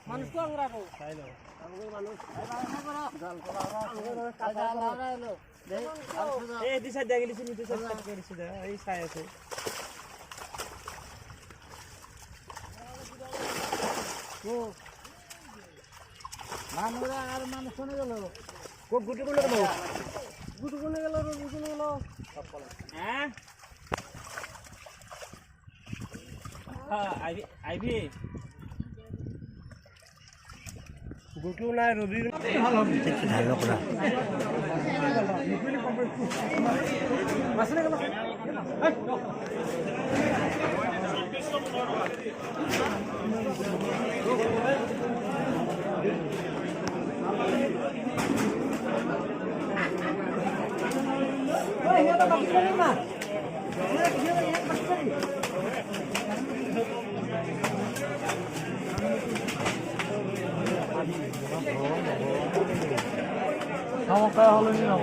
মানুষ তো আমরা এই দিশা দিয়ে গেলিছি নিতে চেষ্টা করেছি এই ছাই আছে ও মানুষ আর মানুষ কোনে গেল গুটি কোনে গেল গুটি কোনে গেল গুটি কোনে গেল হ্যাঁ আইবি গুটু না রবি ভালো ভালো করা মাসনে গেল ওই এটা বাকি করে না খাওয়া হলো নি না